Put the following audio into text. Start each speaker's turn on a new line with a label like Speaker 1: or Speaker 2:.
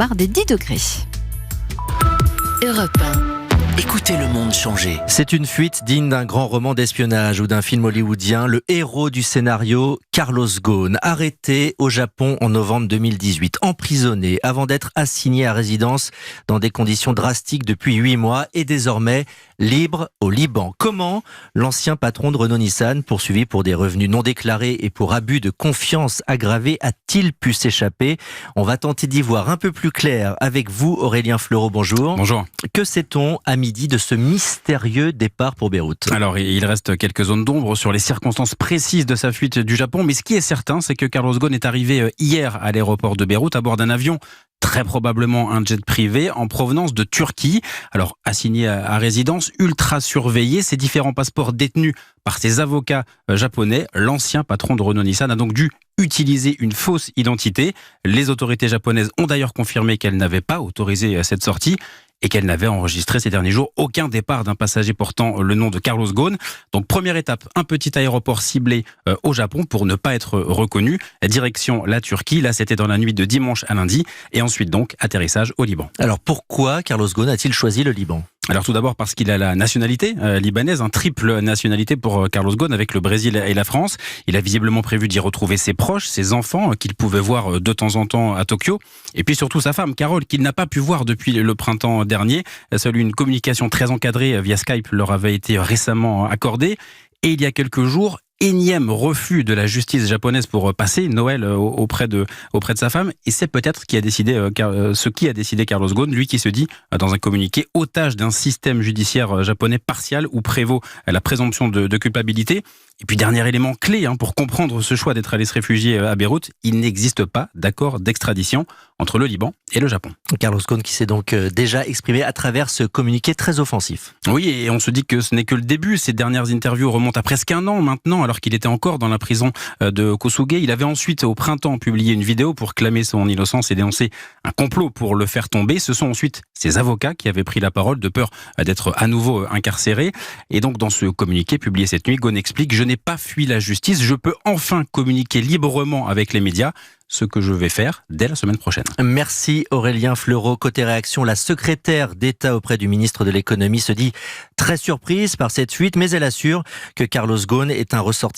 Speaker 1: barre des 10 degrés.
Speaker 2: Europe 1. Écoutez le monde changer.
Speaker 3: C'est une fuite digne d'un grand roman d'espionnage ou d'un film hollywoodien. Le héros du scénario, Carlos Ghosn, arrêté au Japon en novembre 2018, emprisonné avant d'être assigné à résidence dans des conditions drastiques depuis 8 mois et désormais libre au Liban. Comment l'ancien patron de Renault-Nissan, poursuivi pour des revenus non déclarés et pour abus de confiance aggravé, a-t-il pu s'échapper? On va tenter d'y voir un peu plus clair avec vous, Aurélien Fleureau. Bonjour.
Speaker 4: Bonjour.
Speaker 3: Que sait-on à midi de ce mystérieux départ pour Beyrouth?
Speaker 4: Alors, il reste quelques zones d'ombre sur les circonstances précises de sa fuite du Japon, mais ce qui est certain, c'est que Carlos Ghosn est arrivé hier à l'aéroport de Beyrouth à bord d'un avion, très probablement un jet privé en provenance de Turquie. Alors, assigné à résidence, ultra surveillé, ses différents passeports détenus par ses avocats japonais, l'ancien patron de Renault-Nissan a donc dû utiliser une fausse identité. Les autorités japonaises ont d'ailleurs confirmé qu'elles n'avaient pas autorisé cette sortie et qu'elle n'avait enregistré ces derniers jours aucun départ d'un passager portant le nom de Carlos Ghosn. Donc première étape, un petit aéroport ciblé au Japon pour ne pas être reconnu. Direction la Turquie, là c'était dans la nuit de dimanche à lundi. Et ensuite donc atterrissage au Liban.
Speaker 3: Alors pourquoi Carlos Ghosn a-t-il choisi le Liban ?
Speaker 4: Alors tout d'abord parce qu'il a la nationalité libanaise, un triple nationalité pour Carlos Ghosn avec le Brésil et la France. Il a visiblement prévu d'y retrouver ses proches, ses enfants qu'il pouvait voir de temps en temps à Tokyo. Et puis surtout sa femme, Carole, qu'il n'a pas pu voir depuis le printemps dernier. Seule une communication très encadrée via Skype leur avait été récemment accordée. Et il y a quelques jours, énième refus de la justice japonaise pour passer Noël auprès de sa femme. Et c'est peut-être ce qui a décidé Carlos Ghosn, lui qui se dit, dans un communiqué, otage d'un système judiciaire japonais partial où prévaut la présomption de culpabilité. Et puis dernier élément clé pour comprendre ce choix d'être allé se réfugier à Beyrouth, il n'existe pas d'accord d'extradition entre le Liban et le Japon.
Speaker 3: Carlos Ghosn qui s'est donc déjà exprimé à travers ce communiqué très offensif.
Speaker 4: Oui, et on se dit que ce n'est que le début. Ces dernières interviews remontent à presque 1 an maintenant, alors qu'il était encore dans la prison de Kosuge. Il avait ensuite, au printemps, publié une vidéo pour clamer son innocence et dénoncer un complot pour le faire tomber. Ce sont ensuite ses avocats qui avaient pris la parole de peur d'être à nouveau incarcéré. Et donc, dans ce communiqué publié cette nuit, Ghosn explique « Je n'ai pas fui la justice, je peux enfin communiquer librement avec les médias ». Ce que je vais faire dès la semaine prochaine.
Speaker 3: Merci Aurélien Fleureau. Côté réaction, la secrétaire d'État auprès du ministre de l'économie se dit très surprise par cette fuite, mais elle assure que Carlos Ghosn est un ressortissant